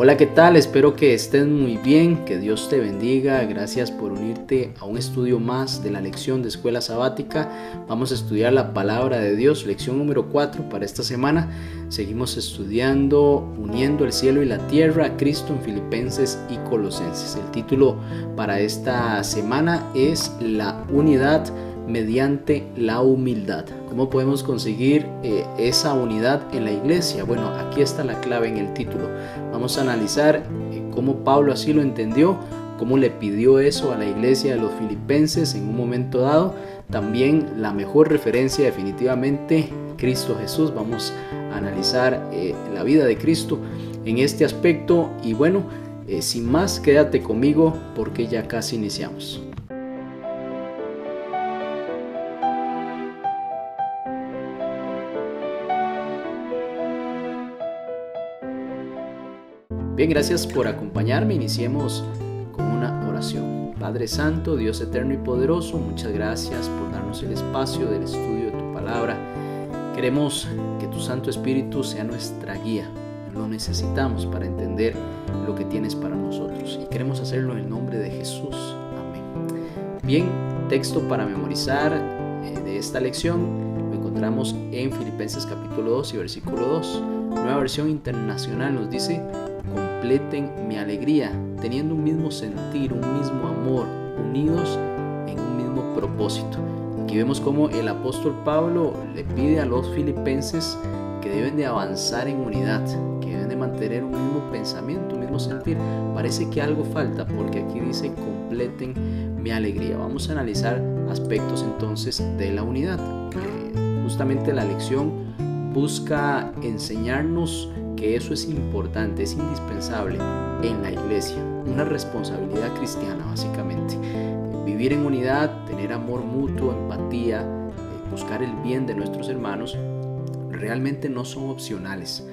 Hola, ¿qué tal? Espero que estés muy bien, que Dios te bendiga. Gracias por unirte a un estudio más de la lección de Escuela Sabática. Vamos a estudiar la Palabra de Dios, lección número 4 para esta semana. Seguimos estudiando Uniendo el cielo y la tierra, Cristo en Filipenses y Colosenses. El título para esta semana es La unidad mediante la humildad. ¿Cómo podemos conseguir esa unidad en la iglesia? Bueno, aquí está la clave en el título. Vamos a analizar cómo Pablo así lo entendió, cómo le pidió eso a la iglesia de los filipenses en un momento dado. También la mejor referencia, definitivamente, Cristo Jesús. Vamos a analizar la vida de Cristo en este aspecto. Y bueno, sin más, quédate conmigo porque ya casi iniciamos. Bien, gracias por acompañarme. Iniciemos con una oración. Padre Santo, Dios eterno y poderoso, muchas gracias por darnos el espacio del estudio de tu palabra. Queremos que tu Santo Espíritu sea nuestra guía. Lo necesitamos para entender lo que tienes para nosotros y queremos hacerlo en el nombre de Jesús. Amén. Bien, texto para memorizar de esta lección lo encontramos en Filipenses capítulo 2 y versículo 2. Nueva versión internacional nos dice: completen mi alegría, teniendo un mismo sentir, un mismo amor, unidos en un mismo propósito. Aquí vemos cómo el apóstol Pablo le pide a los filipenses que deben de avanzar en unidad, que deben de mantener un mismo pensamiento, un mismo sentir. Parece que algo falta porque aquí dice completen mi alegría. Vamos a analizar aspectos entonces de la unidad. Justamente la lección busca enseñarnos que eso es importante, es indispensable en la iglesia, una responsabilidad cristiana básicamente. Vivir en unidad, tener amor mutuo, empatía, buscar el bien de nuestros hermanos, realmente no son opcionales,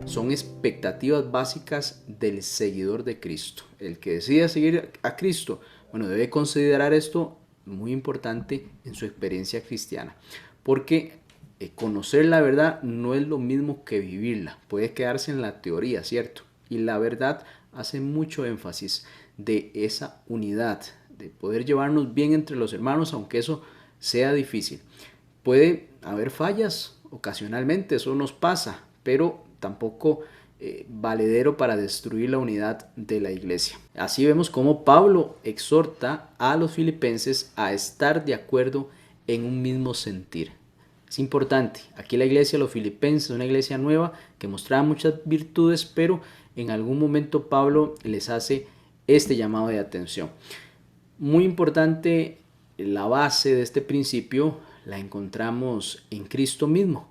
son expectativas básicas del seguidor de Cristo. El que decida seguir a Cristo, bueno, debe considerar esto muy importante en su experiencia cristiana, porque conocer la verdad no es lo mismo que vivirla. Puede quedarse en la teoría, ¿cierto? Y la verdad hace mucho énfasis de esa unidad, de poder llevarnos bien entre los hermanos, aunque eso sea difícil. Puede haber fallas ocasionalmente, eso nos pasa, pero tampoco valedero para destruir la unidad de la iglesia. Así vemos cómo Pablo exhorta a los filipenses a estar de acuerdo en un mismo sentir. Es importante, aquí la iglesia de los filipenses, una iglesia nueva que mostraba muchas virtudes, pero en algún momento Pablo les hace este llamado de atención. Muy importante, la base de este principio la encontramos en Cristo mismo,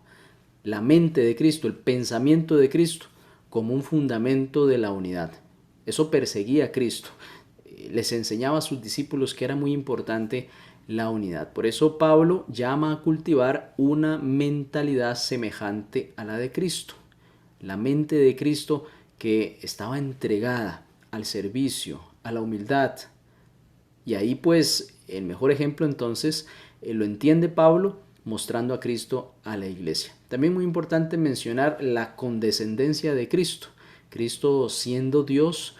la mente de Cristo, el pensamiento de Cristo como un fundamento de la unidad. Eso perseguía a Cristo, les enseñaba a sus discípulos que era muy importante la unidad. Por eso Pablo llama a cultivar una mentalidad semejante a la de Cristo. La mente de Cristo que estaba entregada al servicio, a la humildad. Y ahí pues el mejor ejemplo entonces lo entiende Pablo mostrando a Cristo a la iglesia. También muy importante mencionar la condescendencia de Cristo. Cristo siendo Dios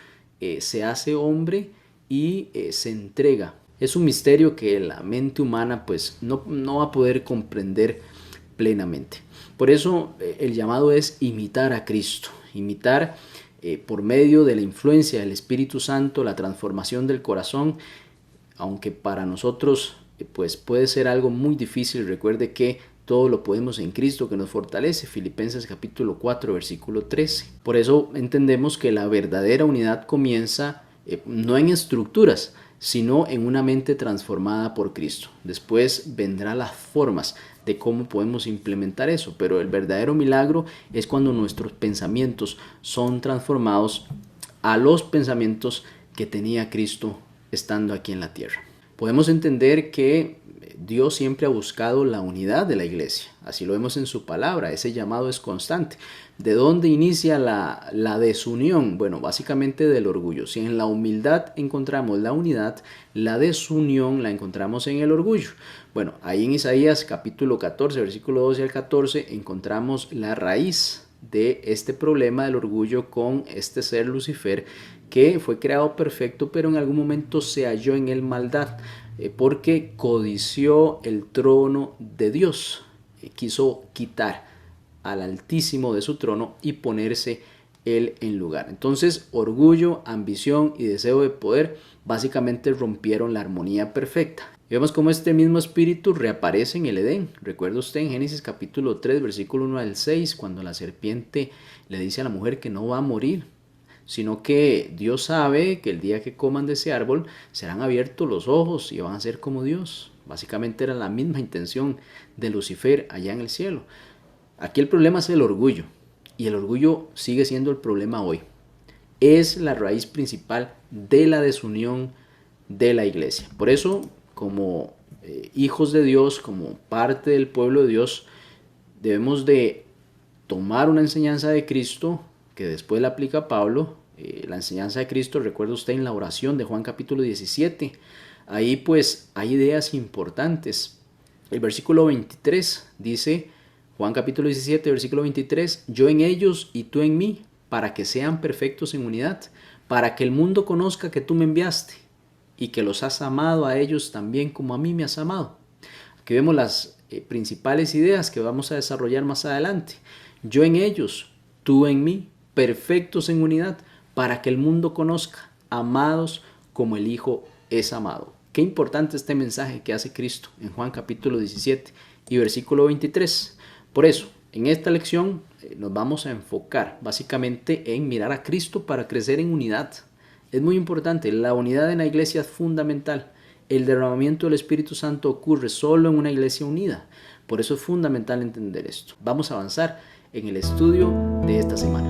se hace hombre y se entrega. Es un misterio que la mente humana pues no va a poder comprender plenamente. Por eso el llamado es imitar a Cristo, imitar por medio de la influencia del Espíritu Santo, la transformación del corazón, aunque para nosotros pues puede ser algo muy difícil. Recuerde que todo lo podemos en Cristo que nos fortalece, Filipenses capítulo 4 versículo 13. Por eso entendemos que la verdadera unidad comienza no en estructuras, sino en una mente transformada por Cristo. Después vendrán las formas de cómo podemos implementar eso, pero el verdadero milagro es cuando nuestros pensamientos son transformados a los pensamientos que tenía Cristo estando aquí en la tierra. Podemos entender que Dios siempre ha buscado la unidad de la iglesia, así lo vemos en su palabra, ese llamado es constante. ¿De dónde inicia la desunión? Bueno, básicamente del orgullo. Si en la humildad encontramos la unidad, la desunión la encontramos en el orgullo. Bueno, ahí en Isaías capítulo 14, versículo 12 al 14, encontramos la raíz de este problema del orgullo con este ser Lucifer, que fue creado perfecto, pero en algún momento se halló en él maldad, porque codició el trono de Dios, quiso quitar al Altísimo de su trono y ponerse él en lugar. Entonces, orgullo, ambición y deseo de poder básicamente rompieron la armonía perfecta. Y vemos cómo este mismo espíritu reaparece en el Edén. Recuerda usted en Génesis capítulo 3, versículo 1 al 6, cuando la serpiente le dice a la mujer que no va a morir, sino que Dios sabe que el día que coman de ese árbol serán abiertos los ojos y van a ser como Dios. Básicamente era la misma intención de Lucifer allá en el cielo. Aquí el problema es el orgullo, y el orgullo sigue siendo el problema hoy. Es la raíz principal de la desunión de la iglesia. Por eso, como hijos de Dios, como parte del pueblo de Dios, debemos de tomar una enseñanza de Cristo, que después la aplica Pablo, la enseñanza de Cristo, recuerda usted en la oración de Juan capítulo 17, ahí pues hay ideas importantes. El versículo 23 dice, Juan capítulo 17, versículo 23, yo en ellos y tú en mí, para que sean perfectos en unidad, para que el mundo conozca que tú me enviaste y que los has amado a ellos también como a mí me has amado. Aquí vemos las principales ideas que vamos a desarrollar más adelante. Yo en ellos, tú en mí, perfectos en unidad, para que el mundo conozca, amados como el Hijo es amado. Qué importante este mensaje que hace Cristo en Juan capítulo 17 y versículo 23. Por eso, en esta lección nos vamos a enfocar básicamente en mirar a Cristo para crecer en unidad. Es muy importante, la unidad en la iglesia es fundamental. El derramamiento del Espíritu Santo ocurre solo en una iglesia unida. Por eso es fundamental entender esto. Vamos a avanzar en el estudio de esta semana.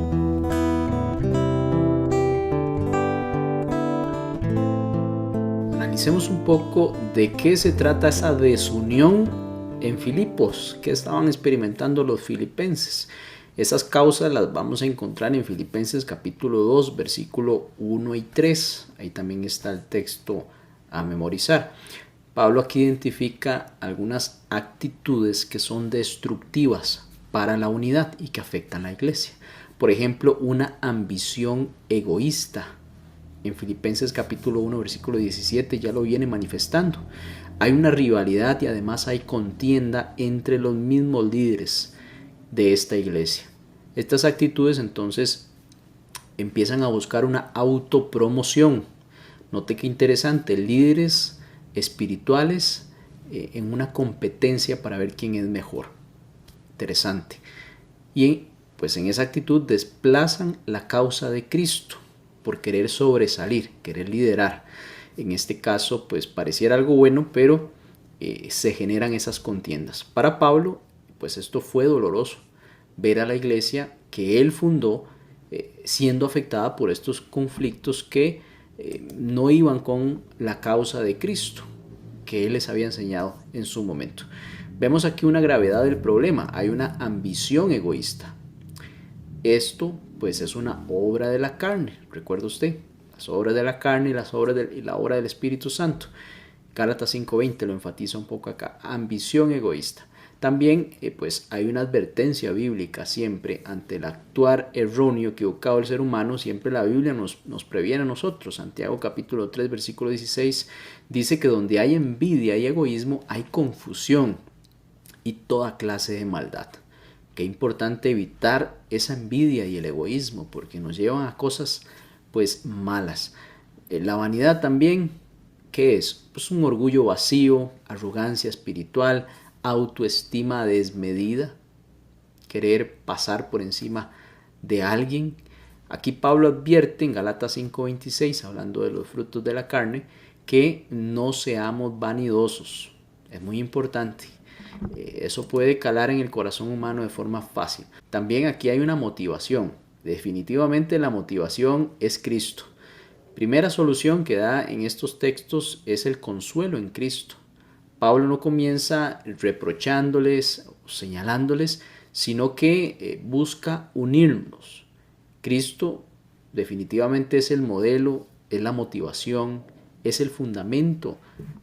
Analicemos un poco de qué se trata esa desunión en Filipos que estaban experimentando los filipenses. Esas causas las vamos a encontrar en Filipenses capítulo 2, versículo 1 y 3. Ahí también está el texto a memorizar. Pablo aquí identifica algunas actitudes que son destructivas para la unidad y que afectan a la iglesia. Por ejemplo, una ambición egoísta. En Filipenses capítulo 1, versículo 17 ya lo viene manifestando. Hay una rivalidad y además hay contienda entre los mismos líderes de esta iglesia. Estas actitudes entonces empiezan a buscar una autopromoción. Note qué interesante, líderes espirituales en una competencia para ver quién es mejor. Interesante. Y pues en esa actitud desplazan la causa de Cristo por querer sobresalir, querer liderar. En este caso pues pareciera algo bueno, pero se generan esas contiendas. Para Pablo pues esto fue doloroso, ver a la iglesia que él fundó siendo afectada por estos conflictos que no iban con la causa de Cristo que él les había enseñado en su momento. Vemos aquí una gravedad del problema, hay una ambición egoísta. Esto pues es una obra de la carne, recuerda usted, las obras de la carne y la obra del Espíritu Santo. Gálatas 5:20 lo enfatiza un poco acá, ambición egoísta. También pues hay una advertencia bíblica siempre ante el actuar erróneo, equivocado del ser humano. Siempre la Biblia nos previene a nosotros. Santiago capítulo 3 versículo 16 dice que donde hay envidia y egoísmo hay confusión y toda clase de maldad. Qué importante evitar esa envidia y el egoísmo porque nos llevan a cosas pues malas. La vanidad también, ¿qué es? Pues un orgullo vacío, arrogancia espiritual, autoestima desmedida, querer pasar por encima de alguien. Aquí Pablo advierte en Gálatas 5:26, hablando de los frutos de la carne, que no seamos vanidosos. Es muy importante. Eso puede calar en el corazón humano de forma fácil. También aquí hay una motivación. Definitivamente la motivación es Cristo. Primera solución que da en estos textos es el consuelo en Cristo. Pablo no comienza reprochándoles o señalándoles, sino que busca unirnos. Cristo definitivamente es el modelo, es la motivación, es el fundamento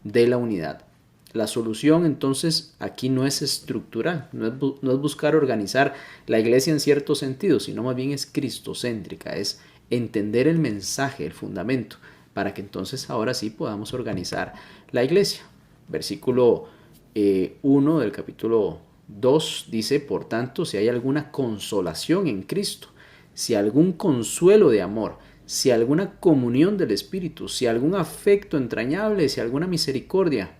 de la unidad. La solución entonces aquí no es estructural, no es buscar organizar la iglesia en cierto sentido, sino más bien es cristocéntrica, es entender el mensaje, el fundamento, para que entonces ahora sí podamos organizar la iglesia. Versículo 1 del capítulo 2 dice, por tanto, si hay alguna consolación en Cristo, si algún consuelo de amor, si alguna comunión del Espíritu, si algún afecto entrañable, si alguna misericordia,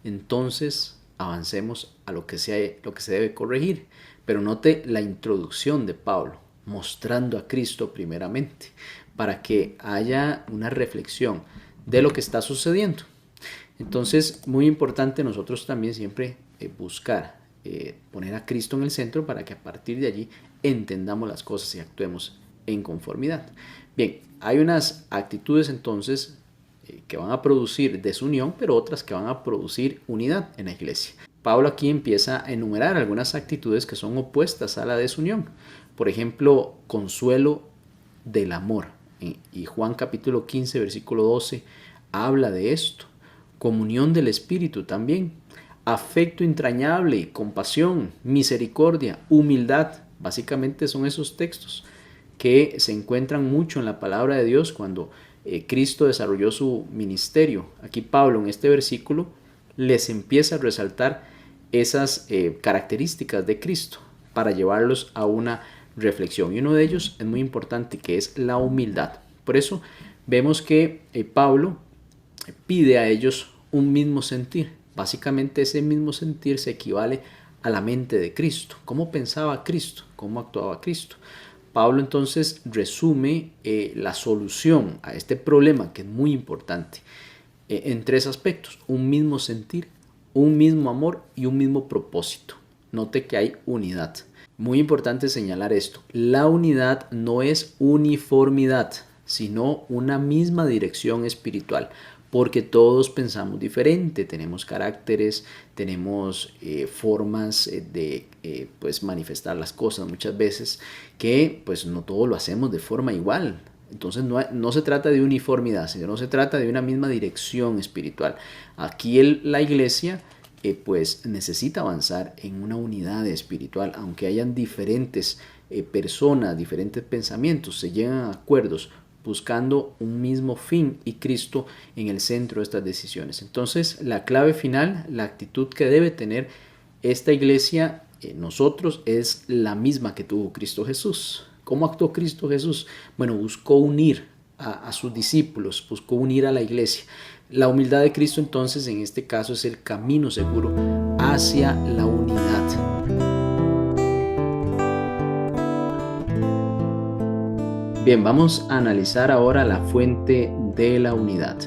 entonces avancemos a lo que se debe corregir. Pero note la introducción de Pablo, mostrando a Cristo primeramente, para que haya una reflexión de lo que está sucediendo. Entonces, muy importante nosotros también siempre buscar poner a Cristo en el centro para que a partir de allí entendamos las cosas y actuemos en conformidad. Bien, hay unas actitudes entonces que van a producir desunión, pero otras que van a producir unidad en la iglesia. Pablo aquí empieza a enumerar algunas actitudes que son opuestas a la desunión. Por ejemplo, consuelo del amor. Y Juan capítulo 15, versículo 12, habla de esto. Comunión del Espíritu también. Afecto entrañable, compasión, misericordia, humildad. Básicamente son esos textos que se encuentran mucho en la palabra de Dios cuando Cristo desarrolló su ministerio. Aquí Pablo en este versículo les empieza a resaltar esas características de Cristo para llevarlos a una reflexión. Y uno de ellos es muy importante, que es la humildad. Por eso vemos que Pablo pide a ellos un mismo sentir. Básicamente ese mismo sentir se equivale a la mente de Cristo. ¿Cómo pensaba Cristo? ¿Cómo actuaba Cristo? Pablo entonces resume la solución a este problema, que es muy importante, en tres aspectos: un mismo sentir, un mismo amor y un mismo propósito. Note que hay unidad. Muy importante señalar esto: la unidad no es uniformidad, sino una misma dirección espiritual, porque todos pensamos diferente, tenemos caracteres, tenemos formas de pues manifestar las cosas muchas veces, que pues no todo lo hacemos de forma igual. Entonces no se trata de uniformidad, sino no se trata de una misma dirección espiritual. Aquí la iglesia pues necesita avanzar en una unidad espiritual, aunque hayan diferentes personas, diferentes pensamientos, se llegan a acuerdos buscando un mismo fin y Cristo en el centro de estas decisiones. Entonces, la clave final, la actitud que debe tener esta iglesia, nosotros, es la misma que tuvo Cristo Jesús. ¿Cómo actuó Cristo Jesús? Bueno, buscó unir a sus discípulos, buscó unir a la iglesia. La humildad de Cristo entonces en este caso es el camino seguro hacia la unidad. Bien, vamos a analizar ahora la fuente de la unidad.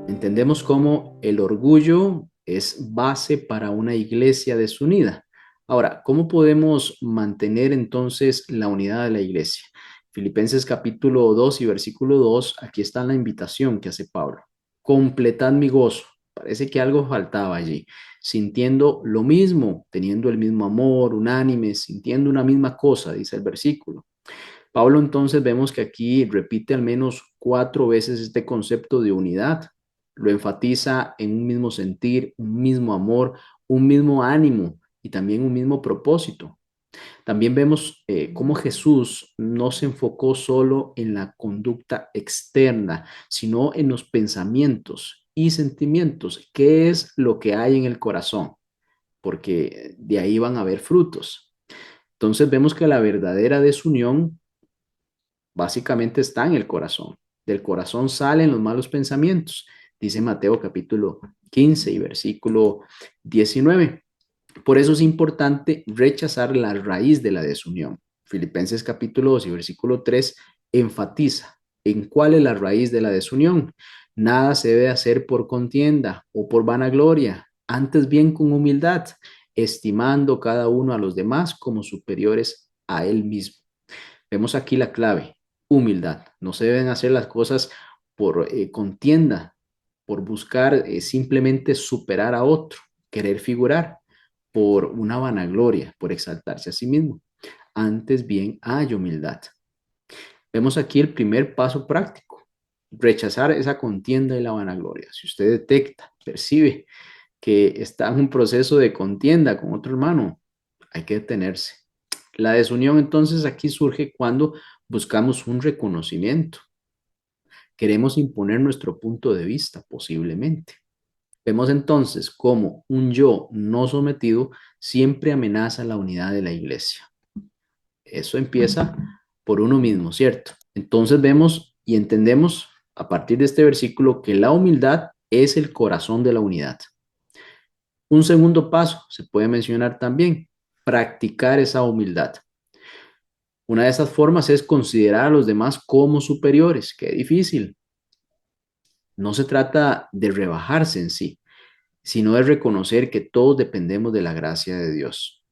Entendemos cómo el orgullo es base para una iglesia desunida. Ahora, ¿cómo podemos mantener entonces la unidad de la iglesia? Filipenses capítulo 2 y versículo 2, aquí está la invitación que hace Pablo. Completad mi gozo. Parece que algo faltaba allí. Sintiendo lo mismo, teniendo el mismo amor, unánimes, sintiendo una misma cosa, dice el versículo. Pablo entonces vemos que aquí repite al menos 4 veces este concepto de unidad. Lo enfatiza en un mismo sentir, un mismo amor, un mismo ánimo y también un mismo propósito. También vemos cómo Jesús no se enfocó solo en la conducta externa, sino en los pensamientos y sentimientos. ¿Qué es lo que hay en el corazón? Porque de ahí van a haber frutos. Entonces vemos que la verdadera desunión básicamente está en el corazón. Del corazón salen los malos pensamientos, dice Mateo capítulo 15 y versículo 19. Por eso es importante rechazar la raíz de la desunión. Filipenses capítulo 2 y versículo 3 enfatiza en cuál es la raíz de la desunión. Nada se debe hacer por contienda o por vanagloria, antes bien con humildad, estimando cada uno a los demás como superiores a él mismo. Vemos aquí la clave: humildad. No se deben hacer las cosas por contienda, por buscar simplemente superar a otro, querer figurar, por una vanagloria, por exaltarse a sí mismo. Antes bien hay humildad. Vemos aquí el primer paso práctico: rechazar esa contienda y la vanagloria. Si usted detecta, percibe que está en un proceso de contienda con otro hermano, hay que detenerse. La desunión entonces aquí surge cuando buscamos un reconocimiento. Queremos imponer nuestro punto de vista, posiblemente. Vemos entonces cómo un yo no sometido siempre amenaza la unidad de la iglesia. Eso empieza por uno mismo, ¿cierto? Entonces vemos y entendemos a partir de este versículo que la humildad es el corazón de la unidad. Un segundo paso se puede mencionar también, practicar esa humildad. Una de esas formas es considerar a los demás como superiores. Qué difícil. No se trata de rebajarse en sí, sino de reconocer que todos dependemos de la gracia de Dios.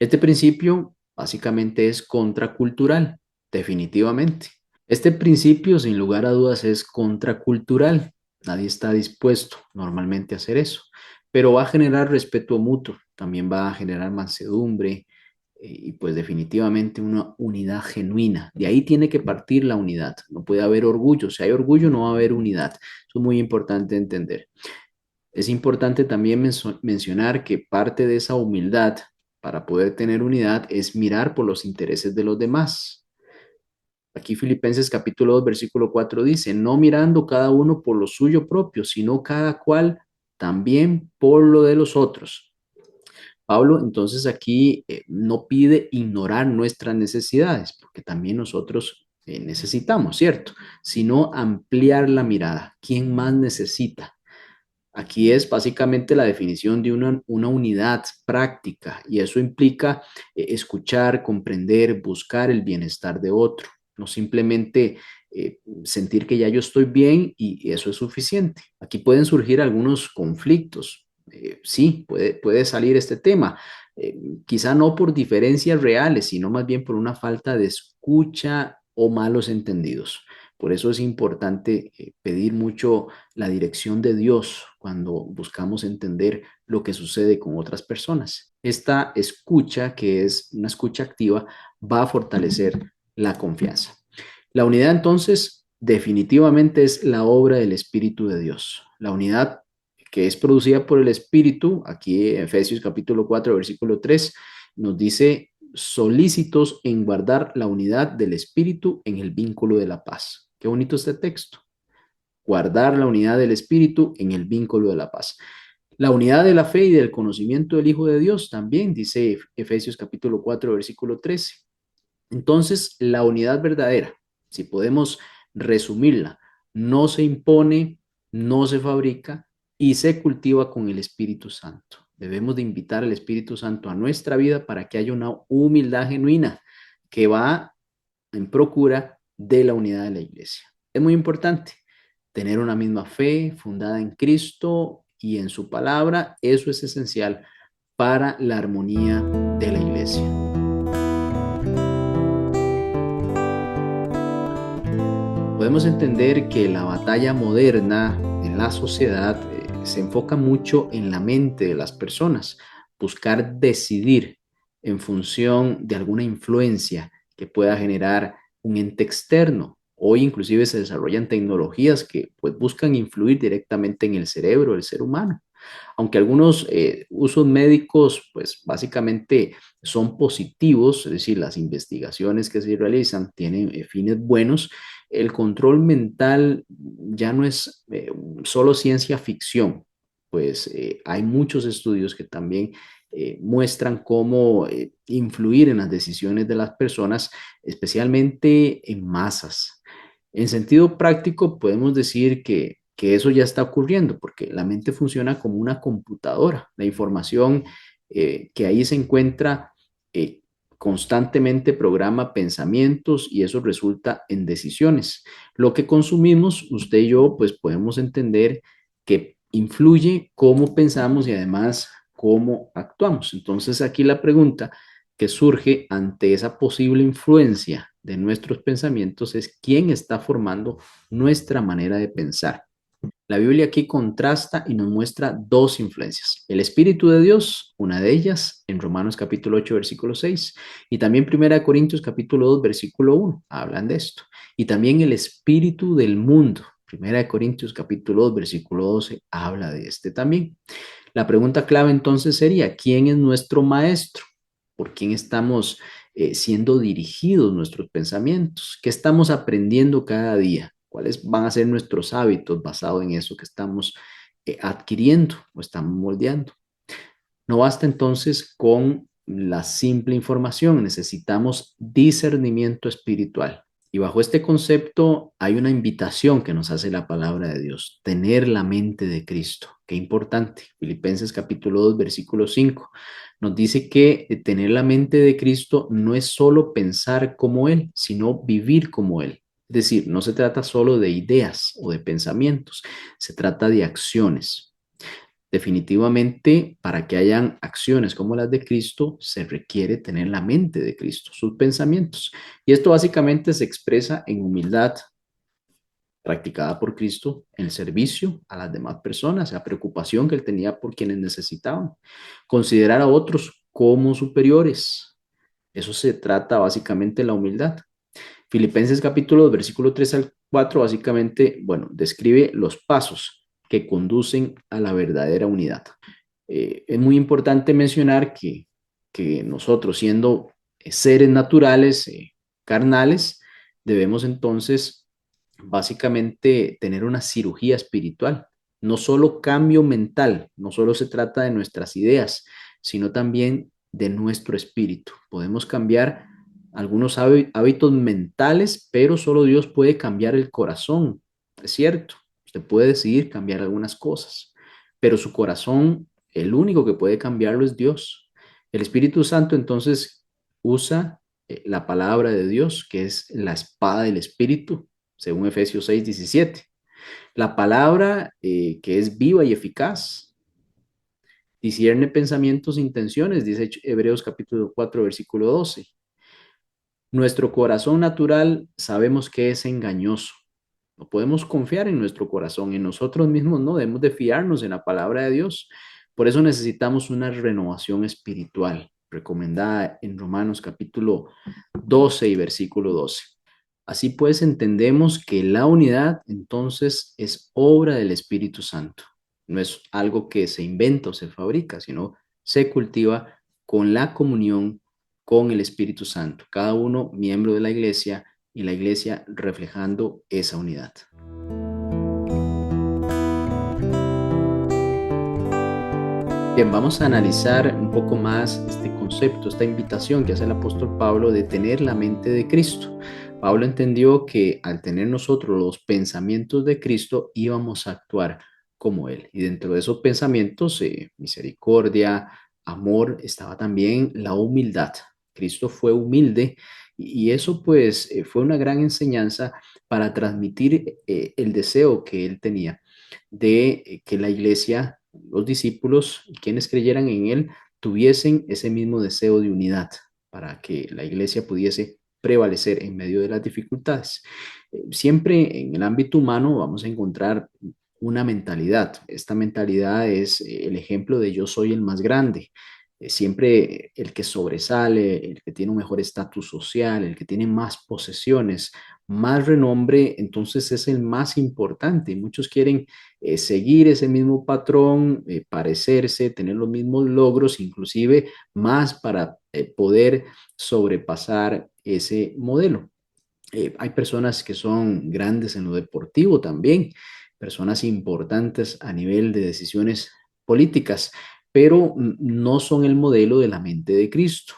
Este principio básicamente es contracultural, definitivamente. Este principio, sin lugar a dudas, es contracultural. Nadie está dispuesto normalmente a hacer eso, pero va a generar respeto mutuo, también va a generar mansedumbre y pues definitivamente una unidad genuina. De ahí tiene que partir la unidad. No puede haber orgullo. Si hay orgullo, no va a haber unidad. Eso es muy importante entender. Es importante también mencionar que parte de esa humildad para poder tener unidad es mirar por los intereses de los demás. Aquí Filipenses capítulo 2 versículo 4 dice, no mirando cada uno por lo suyo propio, sino cada cual también por lo de los otros. Pablo entonces aquí no pide ignorar nuestras necesidades, porque también nosotros necesitamos, ¿cierto? Sino ampliar la mirada. ¿Quién más necesita? Aquí es básicamente la definición de una unidad práctica y eso implica escuchar, comprender, buscar el bienestar de otro, no simplemente sentir que ya yo estoy bien y eso es suficiente. Aquí pueden surgir algunos conflictos. Sí, puede salir este tema, eh, quizá no por diferencias reales, sino más bien por una falta de escucha o malos entendidos. Por eso es importante pedir mucho la dirección de Dios cuando buscamos entender lo que sucede con otras personas. Esta escucha, que es una escucha activa, va a fortalecer la confianza. La unidad entonces definitivamente es la obra del Espíritu de Dios. La unidad que es producida por el Espíritu, aquí en Efesios capítulo 4, versículo 3, nos dice solícitos en guardar la unidad del Espíritu en el vínculo de la paz. Qué bonito este texto. Guardar la unidad del Espíritu en el vínculo de la paz. La unidad de la fe y del conocimiento del Hijo de Dios también, dice Efesios capítulo 4, versículo 13. Entonces, la unidad verdadera, si podemos resumirla, no se impone, no se fabrica y se cultiva con el Espíritu Santo. Debemos de invitar al Espíritu Santo a nuestra vida para que haya una humildad genuina que va en procura de la unidad de la iglesia. Es muy importante tener una misma fe fundada en Cristo y en su palabra. Eso es esencial para la armonía de la iglesia. Podemos entender que la batalla moderna en la sociedad se enfoca mucho en la mente de las personas, buscar decidir en función de alguna influencia que pueda generar un ente externo. Hoy inclusive se desarrollan tecnologías que pues, buscan influir directamente en el cerebro del ser humano. Aunque algunos usos médicos, pues básicamente son positivos, es decir, las investigaciones que se realizan tienen fines buenos, el control mental ya no es solo ciencia ficción, pues hay muchos estudios que también muestran cómo influir en las decisiones de las personas, especialmente en masas. En sentido práctico, podemos decir que eso ya está ocurriendo, porque la mente funciona como una computadora. La información que ahí se encuentra eh, constantemente programa pensamientos y eso resulta en decisiones. Lo que consumimos, usted y yo, pues podemos entender que influye cómo pensamos y además cómo actuamos. Entonces aquí la pregunta que surge ante esa posible influencia de nuestros pensamientos es quién está formando nuestra manera de pensar. La Biblia aquí contrasta y nos muestra dos influencias. El Espíritu de Dios, una de ellas, en Romanos capítulo 8, versículo 6, y también Primera Corintios capítulo 2, versículo 1, hablan de esto. Y también el Espíritu del mundo, Primera de Corintios capítulo 2, versículo 12 habla de este también. La pregunta clave entonces sería, ¿quién es nuestro maestro? ¿Por quién estamos siendo dirigidos nuestros pensamientos? ¿Qué estamos aprendiendo cada día? ¿Cuáles van a ser nuestros hábitos basados en eso que estamos adquiriendo o estamos moldeando? No basta entonces con la simple información, necesitamos discernimiento espiritual. Y bajo este concepto hay una invitación que nos hace la palabra de Dios, tener la mente de Cristo. Qué importante. Filipenses capítulo 2, versículo 5 nos dice que tener la mente de Cristo no es solo pensar como Él, sino vivir como Él. Es decir, no se trata solo de ideas o de pensamientos, se trata de acciones. Definitivamente, para que hayan acciones como las de Cristo, se requiere tener la mente de Cristo, sus pensamientos. Y esto básicamente se expresa en humildad practicada por Cristo, en el servicio a las demás personas, la preocupación que él tenía por quienes necesitaban, considerar a otros como superiores. Eso se trata básicamente de la humildad. Filipenses capítulo 2, versículo 3 al 4, básicamente, bueno, describe los pasos que conducen a la verdadera unidad. Es muy importante mencionar que nosotros, siendo seres naturales, carnales, debemos entonces básicamente tener una cirugía espiritual. No solo cambio mental, no solo se trata de nuestras ideas, sino también de nuestro espíritu. Podemos cambiar algunos hábitos mentales, pero solo Dios puede cambiar el corazón. Es cierto, usted puede decidir cambiar algunas cosas, pero su corazón, el único que puede cambiarlo es Dios. El Espíritu Santo entonces usa la palabra de Dios, que es la espada del Espíritu, según Efesios 6:17. La palabra que es viva y eficaz, discierne pensamientos e intenciones, dice Hebreos capítulo 4, versículo 12. Nuestro corazón natural sabemos que es engañoso. No podemos confiar en nuestro corazón, en nosotros mismos no, debemos de fiarnos en la palabra de Dios. Por eso necesitamos una renovación espiritual, recomendada en Romanos capítulo 12 y versículo 12. Así pues, entendemos que la unidad entonces es obra del Espíritu Santo. No es algo que se inventa o se fabrica, sino se cultiva con la comunión con el Espíritu Santo, cada uno miembro de la iglesia y la iglesia reflejando esa unidad. Bien, vamos a analizar un poco más este concepto, esta invitación que hace el apóstol Pablo de tener la mente de Cristo. Pablo entendió que al tener nosotros los pensamientos de Cristo íbamos a actuar como Él. Y dentro de esos pensamientos, misericordia, amor, estaba también la humildad. Cristo fue humilde y eso pues fue una gran enseñanza para transmitir el deseo que Él tenía de que la iglesia, los discípulos, quienes creyeran en Él, tuviesen ese mismo deseo de unidad para que la iglesia pudiese prevalecer en medio de las dificultades. Siempre en el ámbito humano vamos a encontrar una mentalidad. Esta mentalidad es el ejemplo de yo soy el más grande. Siempre el que sobresale, el que tiene un mejor estatus social, el que tiene más posesiones, más renombre, entonces es el más importante. Y muchos quieren seguir ese mismo patrón, parecerse, tener los mismos logros, inclusive más para poder sobrepasar ese modelo. Hay personas que son grandes en lo deportivo también, personas importantes a nivel de decisiones políticas, pero no son el modelo de la mente de Cristo.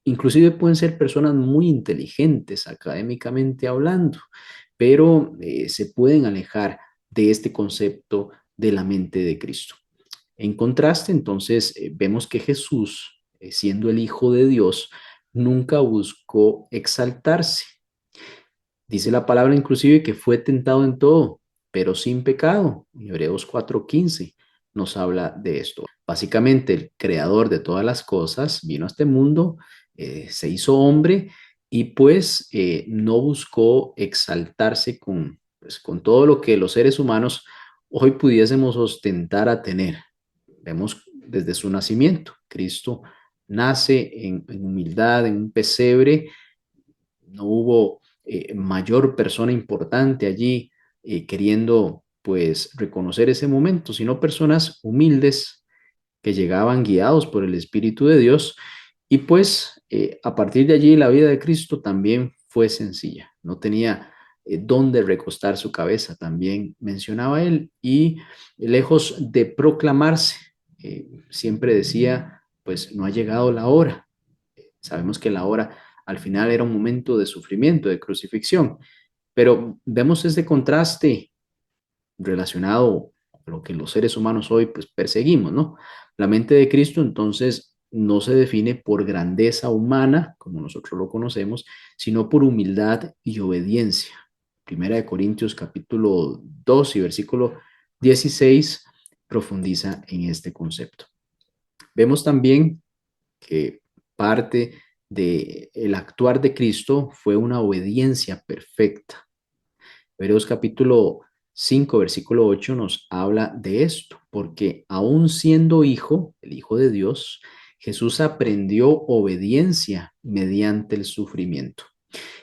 Inclusive pueden ser personas muy inteligentes académicamente hablando, pero se pueden alejar de este concepto de la mente de Cristo. En contraste, entonces, vemos que Jesús, siendo el Hijo de Dios, nunca buscó exaltarse. Dice la palabra inclusive que fue tentado en todo, pero sin pecado. En Hebreos 4:15 nos habla de esto. Básicamente, el creador de todas las cosas vino a este mundo, se hizo hombre y pues no buscó exaltarse con todo lo que los seres humanos hoy pudiésemos ostentar a tener. Vemos desde su nacimiento. Cristo nace en humildad, en un pesebre. No hubo mayor persona importante allí queriendo pues reconocer ese momento, sino personas humildes que llegaban guiados por el Espíritu de Dios. Y pues a partir de allí la vida de Cristo también fue sencilla, no tenía dónde recostar su cabeza, también mencionaba él, y lejos de proclamarse, siempre decía, pues no ha llegado la hora. Sabemos que la hora al final era un momento de sufrimiento, de crucifixión, pero vemos ese contraste relacionado a lo que los seres humanos hoy pues perseguimos, ¿no? La mente de Cristo entonces no se define por grandeza humana, como nosotros lo conocemos, sino por humildad y obediencia. Primera de Corintios capítulo 2 y versículo 16 profundiza en este concepto. Vemos también que parte del actuar de Cristo fue una obediencia perfecta. Hebreos capítulo 5 versículo 8 nos habla de esto, porque aún siendo hijo, el Hijo de Dios, Jesús aprendió obediencia mediante el sufrimiento.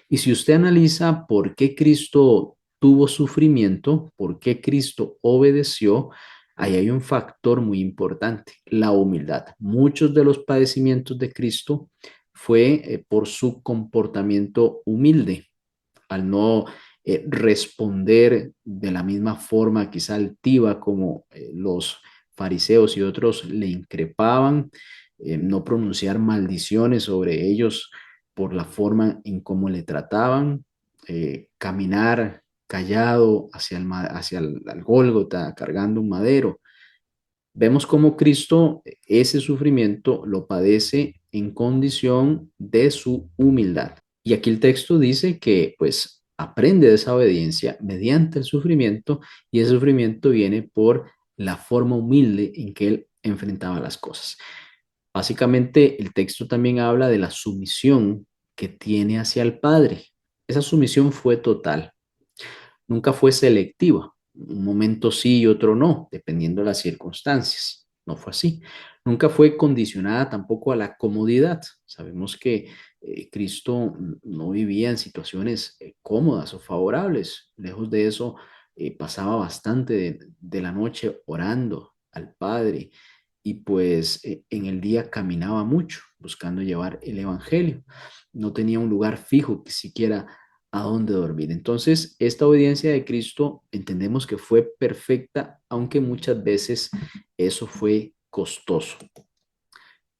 Y si usted analiza por qué Cristo tuvo sufrimiento, por qué Cristo obedeció, ahí hay un factor muy importante, la humildad. Muchos de los padecimientos de Cristo fue por su comportamiento humilde, al no responder de la misma forma quizá altiva como los fariseos y otros le increpaban, no pronunciar maldiciones sobre ellos por la forma en cómo le trataban, caminar callado hacia el Gólgota cargando un madero. Vemos cómo Cristo ese sufrimiento lo padece en condición de su humildad. Y aquí el texto dice que pues aprende de esa obediencia mediante el sufrimiento, y ese sufrimiento viene por la forma humilde en que él enfrentaba las cosas. Básicamente el texto también habla de la sumisión que tiene hacia el Padre. Esa sumisión fue total, nunca fue selectiva. Un momento sí y otro no, dependiendo de las circunstancias. No fue así. Nunca fue condicionada tampoco a la comodidad. Sabemos que Cristo no vivía en situaciones cómodas o favorables. Lejos de eso, pasaba bastante de la noche orando al Padre, y pues en el día caminaba mucho buscando llevar el Evangelio. No tenía un lugar fijo que siquiera a dónde dormir. Entonces, esta obediencia de Cristo entendemos que fue perfecta, aunque muchas veces eso fue costoso.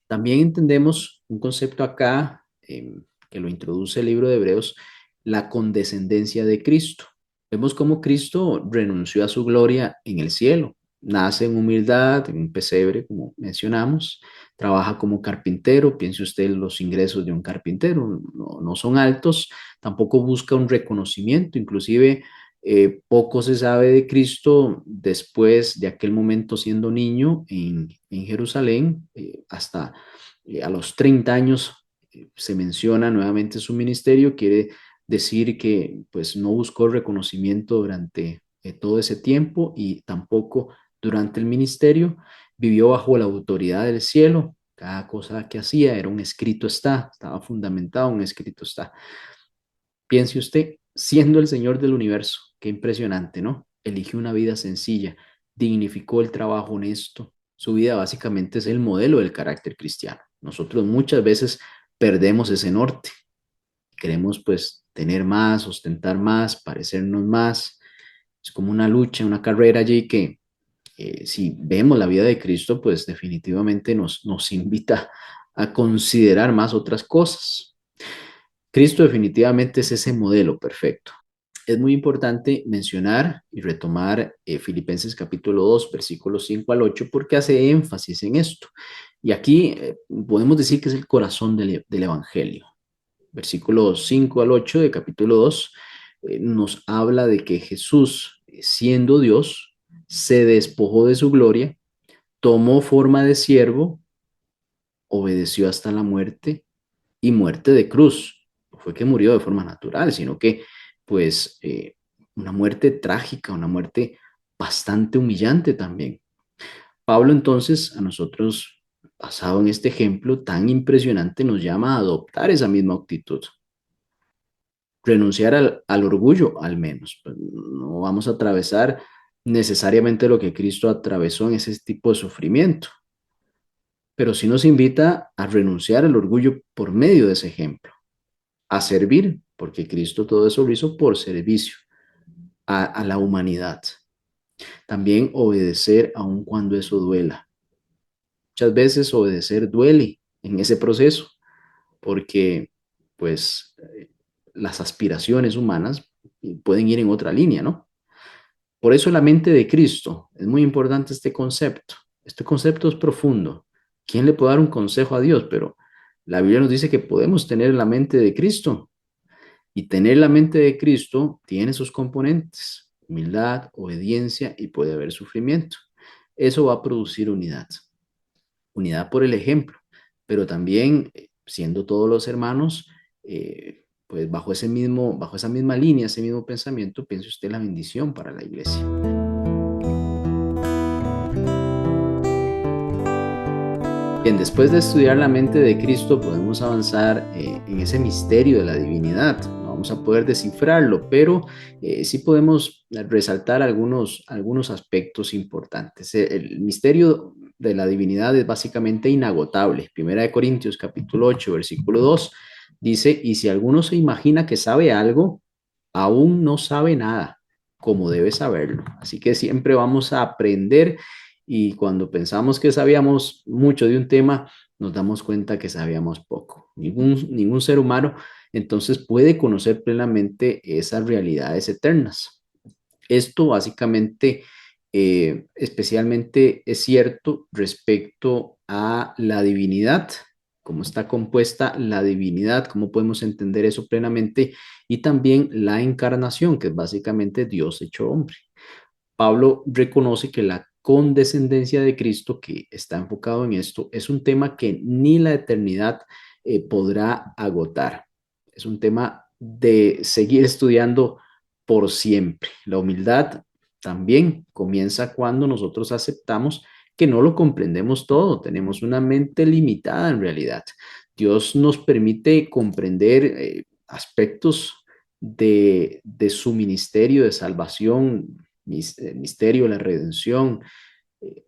También entendemos un concepto acá que lo introduce el libro de Hebreos, la condescendencia de Cristo. Vemos cómo Cristo renunció a su gloria en el cielo. Nace en humildad, en un pesebre, como mencionamos. Trabaja como carpintero. Piense usted en los ingresos de un carpintero. No son altos. Tampoco busca un reconocimiento. Inclusive poco se sabe de Cristo después de aquel momento siendo niño en Jerusalén, hasta a los 30 años se menciona nuevamente su ministerio. Quiere decir que pues no buscó reconocimiento durante todo ese tiempo, y tampoco durante el ministerio. Vivió bajo la autoridad del cielo. Cada cosa que hacía era un escrito está, estaba fundamentado, un escrito está. Piense usted, siendo el Señor del universo, qué impresionante, ¿no? Eligió una vida sencilla, dignificó el trabajo honesto. Su vida básicamente es el modelo del carácter cristiano. Nosotros muchas veces perdemos ese norte. Queremos pues tener más, ostentar más, parecernos más. Es como una lucha, una carrera allí que si vemos la vida de Cristo, pues definitivamente nos invita a considerar más otras cosas. Cristo definitivamente es ese modelo perfecto. Es muy importante mencionar y retomar Filipenses capítulo 2, versículos 5 al 8, porque hace énfasis en esto. Y aquí podemos decir que es el corazón del Evangelio. Versículos 5 al 8 de capítulo 2 nos habla de que Jesús, siendo Dios, se despojó de su gloria, tomó forma de siervo, obedeció hasta la muerte, y muerte de cruz. No fue que murió de forma natural, sino que pues una muerte trágica, una muerte bastante humillante también. Pablo entonces a nosotros, basado en este ejemplo tan impresionante, nos llama a adoptar esa misma actitud. renunciar al orgullo al menos. Pues no vamos a atravesar necesariamente lo que Cristo atravesó en ese tipo de sufrimiento, pero sí nos invita a renunciar al orgullo por medio de ese ejemplo, a servir, porque Cristo todo eso lo hizo por servicio a la humanidad. También obedecer aun cuando eso duela. Muchas veces obedecer duele en ese proceso, porque pues las aspiraciones humanas pueden ir en otra línea, ¿no? Por eso la mente de Cristo, es muy importante este concepto. Este concepto es profundo. ¿Quién le puede dar un consejo a Dios? Pero la Biblia nos dice que podemos tener la mente de Cristo, y tener la mente de Cristo tiene sus componentes: humildad, obediencia y puede haber sufrimiento. Eso va a producir unidad. Unidad por el ejemplo, pero también siendo todos los hermanos, pues bajo esa misma línea, ese mismo pensamiento, piense usted la bendición para la iglesia. Bien, después de estudiar la mente de Cristo, podemos avanzar en ese misterio de la divinidad. No vamos a poder descifrarlo, pero sí podemos resaltar algunos aspectos importantes. El misterio de la divinidad es básicamente inagotable. Primera de Corintios, capítulo 8, versículo 2, dice: y si alguno se imagina que sabe algo, aún no sabe nada, como debe saberlo. Así que siempre vamos a aprender, y cuando pensamos que sabíamos mucho de un tema, nos damos cuenta que sabíamos poco. Ningún ser humano entonces puede conocer plenamente esas realidades eternas. Esto básicamente, especialmente es cierto respecto a la divinidad, cómo está compuesta la divinidad, cómo podemos entender eso plenamente, y también la encarnación, que es básicamente Dios hecho hombre. Pablo reconoce que la condescendencia de Cristo, que está enfocado en esto, es un tema que ni la eternidad podrá agotar. Es un tema de seguir estudiando por siempre. La humildad también comienza cuando nosotros aceptamos que no lo comprendemos todo, tenemos una mente limitada en realidad. Dios nos permite comprender aspectos de su ministerio de salvación, misterio, la redención,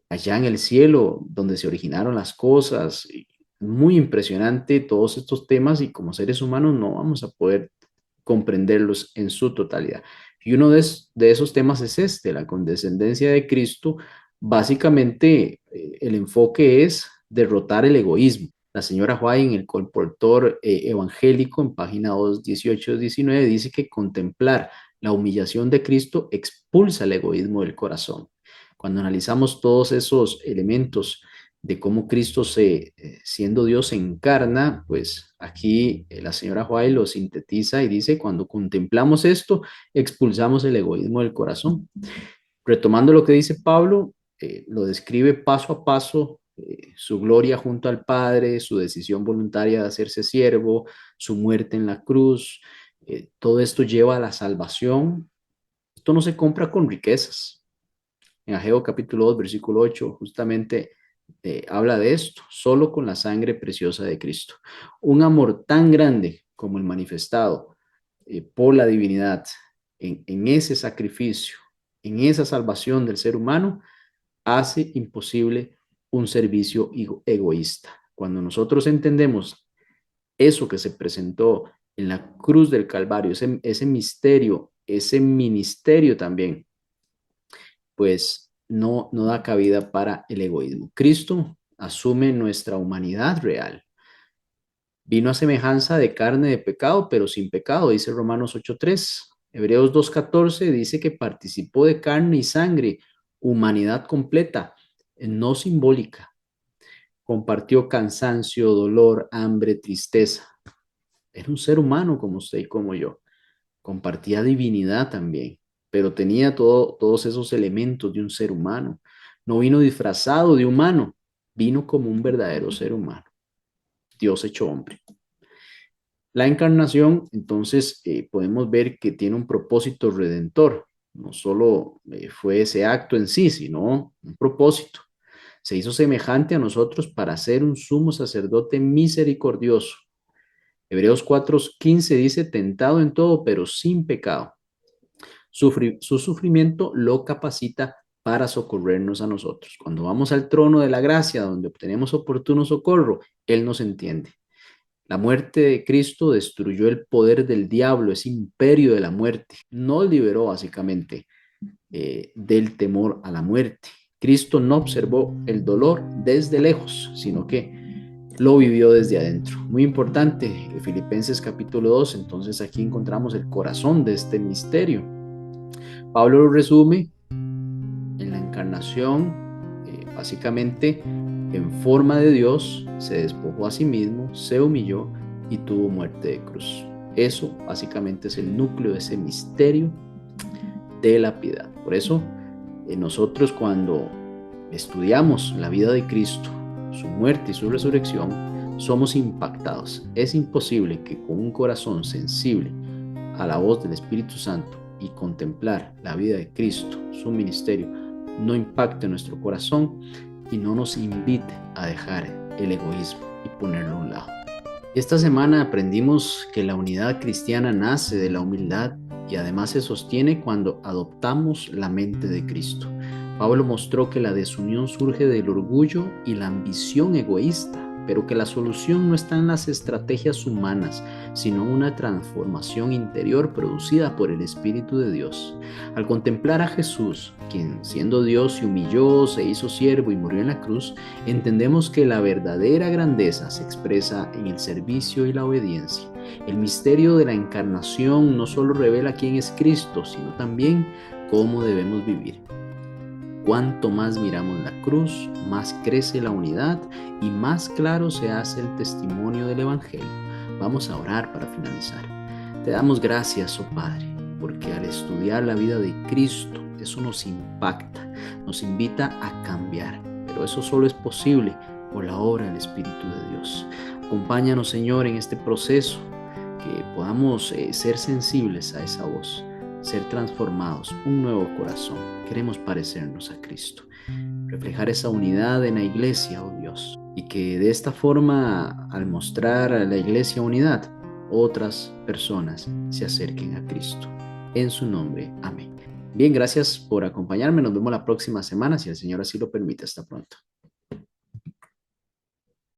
allá en el cielo, donde se originaron las cosas. Muy impresionante todos estos temas, y como seres humanos no vamos a poder comprenderlos en su totalidad. Y uno de esos temas es este, la condescendencia de Cristo. Básicamente, el enfoque es derrotar el egoísmo. La señora White, en el colportor evangélico, en página 2, 18, 19, dice que contemplar la humillación de Cristo expulsa el egoísmo del corazón. Cuando analizamos todos esos elementos de cómo Cristo siendo Dios se encarna, pues aquí la señora White lo sintetiza y dice: cuando contemplamos esto, expulsamos el egoísmo del corazón. Retomando lo que dice Pablo, lo describe paso a paso: su gloria junto al Padre, su decisión voluntaria de hacerse siervo, su muerte en la cruz. Todo esto lleva a la salvación. Esto no se compra con riquezas. En Ageo capítulo 2, versículo 8, justamente habla de esto: solo con la sangre preciosa de Cristo. Un amor tan grande como el manifestado por la divinidad en ese sacrificio, en esa salvación del ser humano, hace imposible un servicio egoísta. Cuando nosotros entendemos eso que se presentó en la cruz del Calvario, ese misterio, ese ministerio también, pues no da cabida para el egoísmo. Cristo asume nuestra humanidad real. Vino a semejanza de carne de pecado, pero sin pecado, dice Romanos 8:3. Hebreos 2:14 dice que participó de carne y sangre, humanidad completa, no simbólica. Compartió cansancio, dolor, hambre, tristeza. Era un ser humano como usted y como yo. Compartía divinidad también, pero tenía todos esos elementos de un ser humano. No vino disfrazado de humano, vino como un verdadero ser humano, Dios hecho hombre. La encarnación, entonces, podemos ver que tiene un propósito redentor. No solo fue ese acto en sí, sino un propósito. Se hizo semejante a nosotros para ser un sumo sacerdote misericordioso. Hebreos 4:15 dice, tentado en todo, pero sin pecado. Su sufrimiento lo capacita para socorrernos a nosotros. Cuando vamos al trono de la gracia, donde obtenemos oportuno socorro, Él nos entiende. La muerte de Cristo destruyó el poder del diablo, ese imperio de la muerte. Nos liberó básicamente del temor a la muerte. Cristo no observó el dolor desde lejos, sino que lo vivió desde adentro. Muy importante, Filipenses capítulo 2, entonces aquí encontramos el corazón de este misterio. Pablo lo resume en la encarnación, básicamente en forma de Dios, se despojó a sí mismo, se humilló y tuvo muerte de cruz. Eso básicamente es el núcleo de ese misterio de la piedad. Por eso, nosotros cuando estudiamos la vida de Cristo, su muerte y su resurrección, somos impactados. Es imposible que con un corazón sensible a la voz del Espíritu Santo y contemplar la vida de Cristo, su ministerio, no impacte nuestro corazón y no nos invite a dejar el egoísmo y ponerlo a un lado. Esta semana aprendimos que la unidad cristiana nace de la humildad y además se sostiene cuando adoptamos la mente de Cristo. Pablo mostró que la desunión surge del orgullo y la ambición egoísta, pero que la solución no está en las estrategias humanas, sino una transformación interior producida por el Espíritu de Dios. Al contemplar a Jesús, quien siendo Dios se humilló, se hizo siervo y murió en la cruz, entendemos que la verdadera grandeza se expresa en el servicio y la obediencia. El misterio de la encarnación no solo revela quién es Cristo, sino también cómo debemos vivir. Cuanto más miramos la cruz, más crece la unidad y más claro se hace el testimonio del Evangelio. Vamos a orar para finalizar. Te damos gracias, oh Padre, porque al estudiar la vida de Cristo, eso nos impacta, nos invita a cambiar. Pero eso solo es posible por la obra del Espíritu de Dios. Acompáñanos, Señor, en este proceso, que podamos ser sensibles a esa voz, ser transformados, un nuevo corazón. Queremos parecernos a Cristo, reflejar esa unidad en la iglesia, oh Dios, y que de esta forma, al mostrar a la iglesia unidad, otras personas se acerquen a Cristo. En su nombre, amén. Bien, gracias por acompañarme. Nos vemos la próxima semana, si el Señor así lo permite. Hasta pronto.